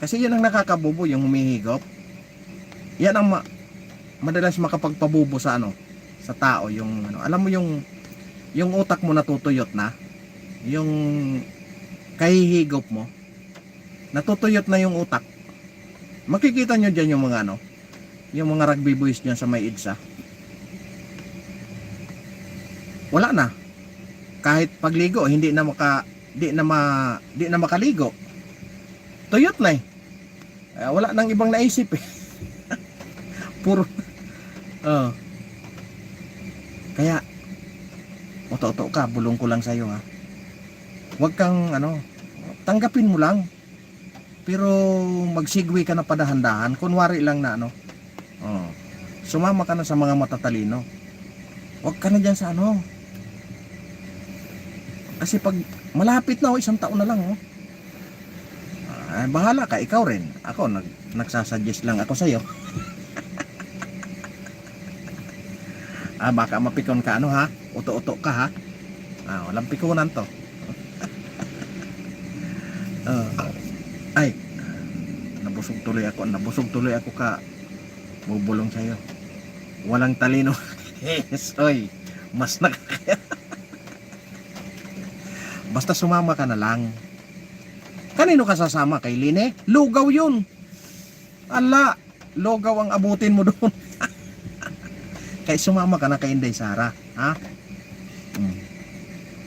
Kasi yan ang nakakabobo, yung humihigop. Yan ang madalas makapagpabobo sa sa tao, yung alam mo yung utak mo natutuyot na, yung kahihigop mo natutuyot na yung utak. Makikita nyo dyan yung mga yung mga rugby boys dyan sa may EDSA. Wala na. Kahit pagligo, di na makaligo. Tuyot na wala nang ibang naisip Puro kaya oto-oto ka, bulong ko lang sa'yo Huwag kang tanggapin mo lang. Pero magsigwi ka na padahan-dahan. Kunwari lang na sumama ka na sa mga matatalino. Huwag ka na dyan sa kasi pag malapit na isang taon na lang bahala ka, ikaw rin. Ako nagsasuggest lang ako sa'yo. Baka mapikon ka uto-uto ka walang pikunan to. Ay, nabusog tuloy ako ka bubulong sa'yo. Walang talino. Soy, mas Basta sumama ka na lang. Kanino ka sasama? Kay Line? Lugaw yun. Ala, lugaw ang abutin mo doon. Kaya sumama ka na kay Inday Sara. Ha?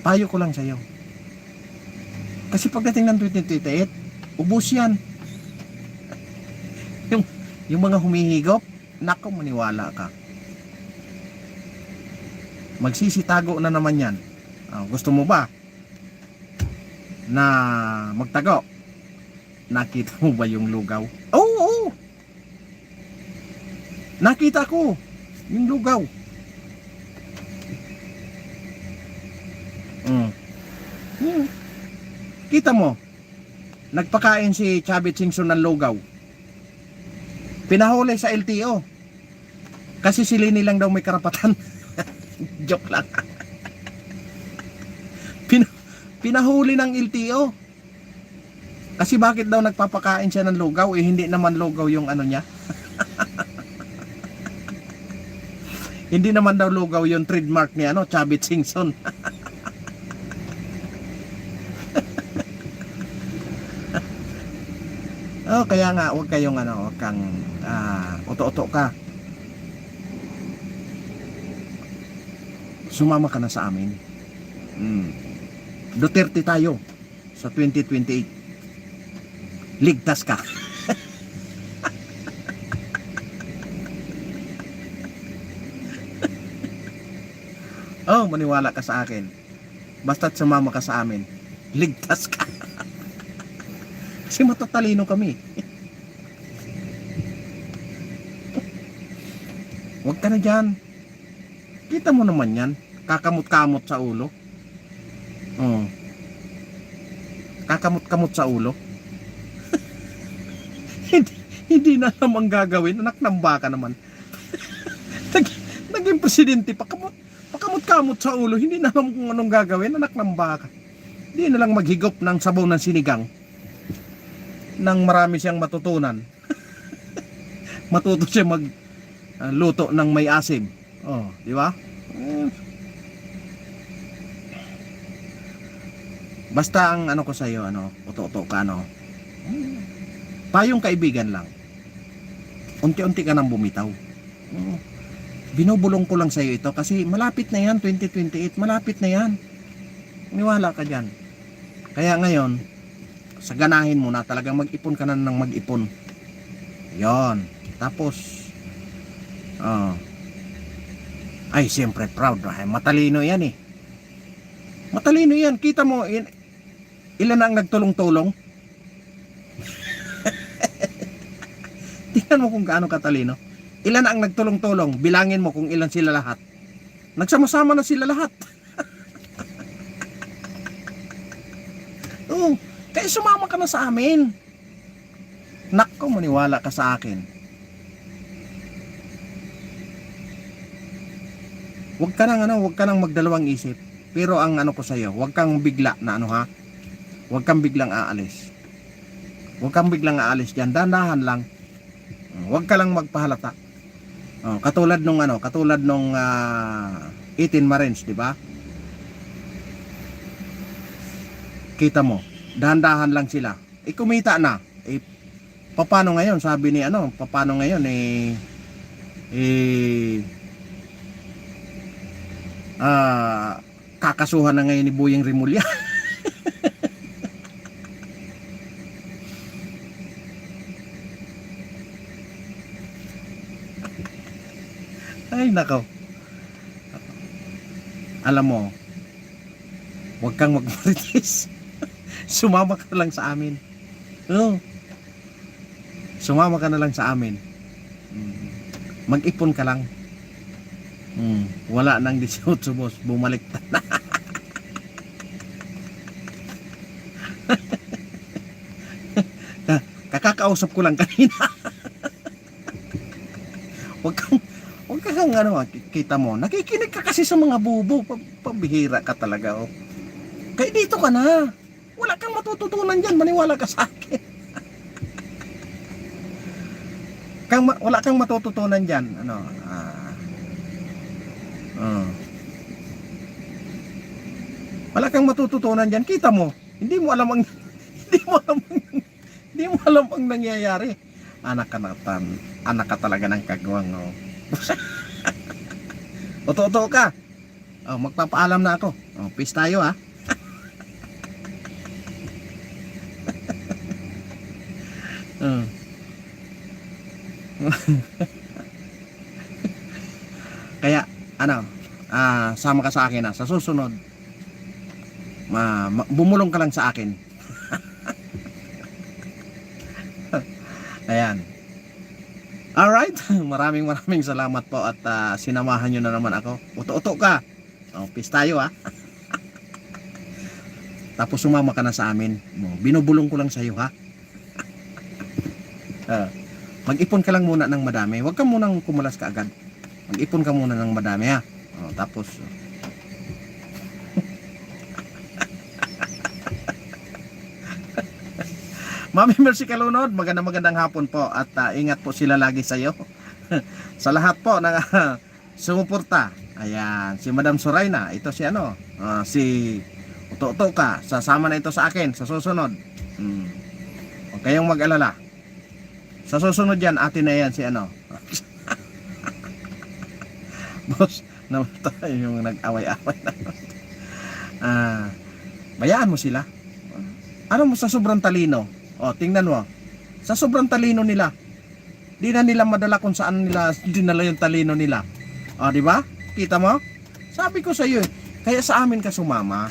Payo ko lang sa'yo. Kasi pagdating ng 2028, ubos yan. Yung mga humihigop, nako, maniwala ka. Magsisitago na naman yan. Gusto mo ba na magtago? Nakita mo ba yung lugaw? Oo! Nakita ko yung lugaw. Kita mo, nagpakain si Chavit Singson ng lugaw. Pinahuli sa LTO. Kasi sila nilang daw may karapatan. Joke lang. Pinahuli ng LTO. Kasi bakit daw nagpapakain siya ng lugaw? Hindi naman lugaw yung ano niya. Hindi naman daw lugaw yung trademark ni Chavit Singson. Kaya nga, huwag kayong huwag kang uto-uto ka. Sumama ka na sa amin. Duterte tayo sa 2028. Ligtas ka. Maniwala ka sa akin. Basta't sumama ka sa amin, ligtas ka. Kasi matatalino kami. Huwag ka na dyan. Kita mo naman yan. Kakamot-kamot sa ulo. Kakamot-kamot sa ulo. Hindi na naman gagawin. Anak ng baka naman. Naging presidente. Pakamot-kamot sa ulo. Hindi na alam kung anong gagawin. Anak ng baka. Hindi na lang maghigop ng sabaw ng sinigang. Nang marami siyang matutunan. Matuto siya luto ng may asim. Di ba? Basta ang ko sa iyo, uto-uto ka, payong kaibigan lang. Unti-unti ka nang bumitaw. Binubulong ko lang sa iyo ito kasi malapit na yan, 2028, malapit na yan. Niwala ka diyan. Kaya ngayon, saganahin mo na talagang mag-ipon ka na ng mag-ipon. Yon. Tapos ay siyempre proud na. Matalino yan eh. Matalino yan. Kita mo ilan ang nagtulong-tulong. Tingnan mo kung gaano katalino. Ilan ang nagtulong-tulong. Bilangin mo kung ilan sila lahat. Nagsama-sama na sila lahat. Kaya sumama ka na sa amin. Nako, maniwala ka sa akin. Huwag ka nang magdalawang isip. Pero ang ko sa iyo, huwag kang bigla na huwag kang biglang aalis. Huwag kang biglang aalis diyan, dandahan lang. Huwag ka lang magpahalata. Katulad nung 18 Marines, di ba? Kita mo, dahan-dahan lang sila. Kumita na. Paano ngayon? Sabi ni paano ngayon kakasuhan na ngayon ni Boyeng Rimulya. Ay nako. Alam mo, huwag kang magmarites. Sumama ka na lang sa amin. Sumama ka na lang sa amin. Mag-ipon ka lang. Wala nang 18 boss. Bumaliktad na. Kakakausap ko lang kanina. Huwag kang kita mo. Nakikinig ka kasi sa mga bubo. Pabihira ka talaga. Kaya dito ka na. Wala kang matututunan dyan. Maniwala ka sa akin. Wala kang matututunan dyan. Wala kang matututunan diyan. Kita mo. Hindi mo alam ang hindi mo alam ang nangyayari. Anak ka talaga ng kagwang. Oh. Oto ka. Oh, magpapaalam na ako. Oh, peace tayo ha. Kaya sama ka sa akin sa susunod. Bumulong ka lang sa akin. Ayan. Alright, maraming salamat po at sinamahan nyo na naman ako. Uto ka. Oh, peace tayo ha. Tapos sumama ka na sa amin. Binubulong ko lang sa iyo ha. Mag-ipon ka lang muna ng madami. Huwag ka munang kumulas ka agad. Mag-ipon ka muna ng madami ha. Tapos Mami Mercy Kalunod, magandang hapon po at ingat po sila lagi sa iyo. Sa lahat po na sumuporta. Ayan, si Madam Soraina, ito si si Uto ka, sasama na ito sa akin sa susunod. Huwag kayong mag-alala. Sa susunod yan, atin na yan si Boss, namatay yung nag-away-away na. Bayaan mo sila. Ano mo sa sobrang talino? Tingnan mo. Sa sobrang talino nila, di na nila madala kung saan nila dinala yung talino nila. Di ba? Kita mo? Sabi ko sa iyo, kaya sa amin ka sumama.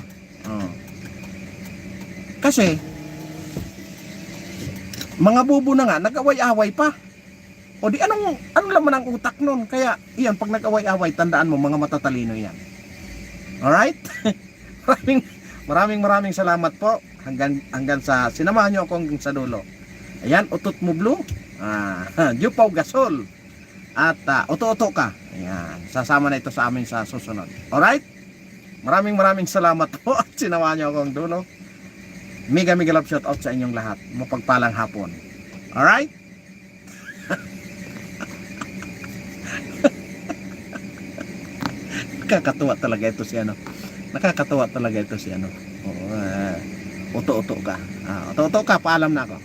Kasi mga bubo na nga, nag-away-away pa. Di anong laman ang utak nun? Kaya iyan, pag nag-away-away, tandaan mo, mga matatalino yan. Alright? Maraming salamat po. Hanggang sa sinamahan nyo ako hanggang sa dulo. Ayan, utot mo blue. Jupaw gasol. At uto ka. Ayan, sasama na ito sa amin sa susunod. Alright? Maraming salamat po at sinamahan nyo ako hanggang dulo. Mega love shout out sa inyong lahat. Mapagpalang hapon. Alright? Nakakatuwa talaga ito si Nakakatuwa talaga ito si Uto ka. Uto ka, paalam na ako.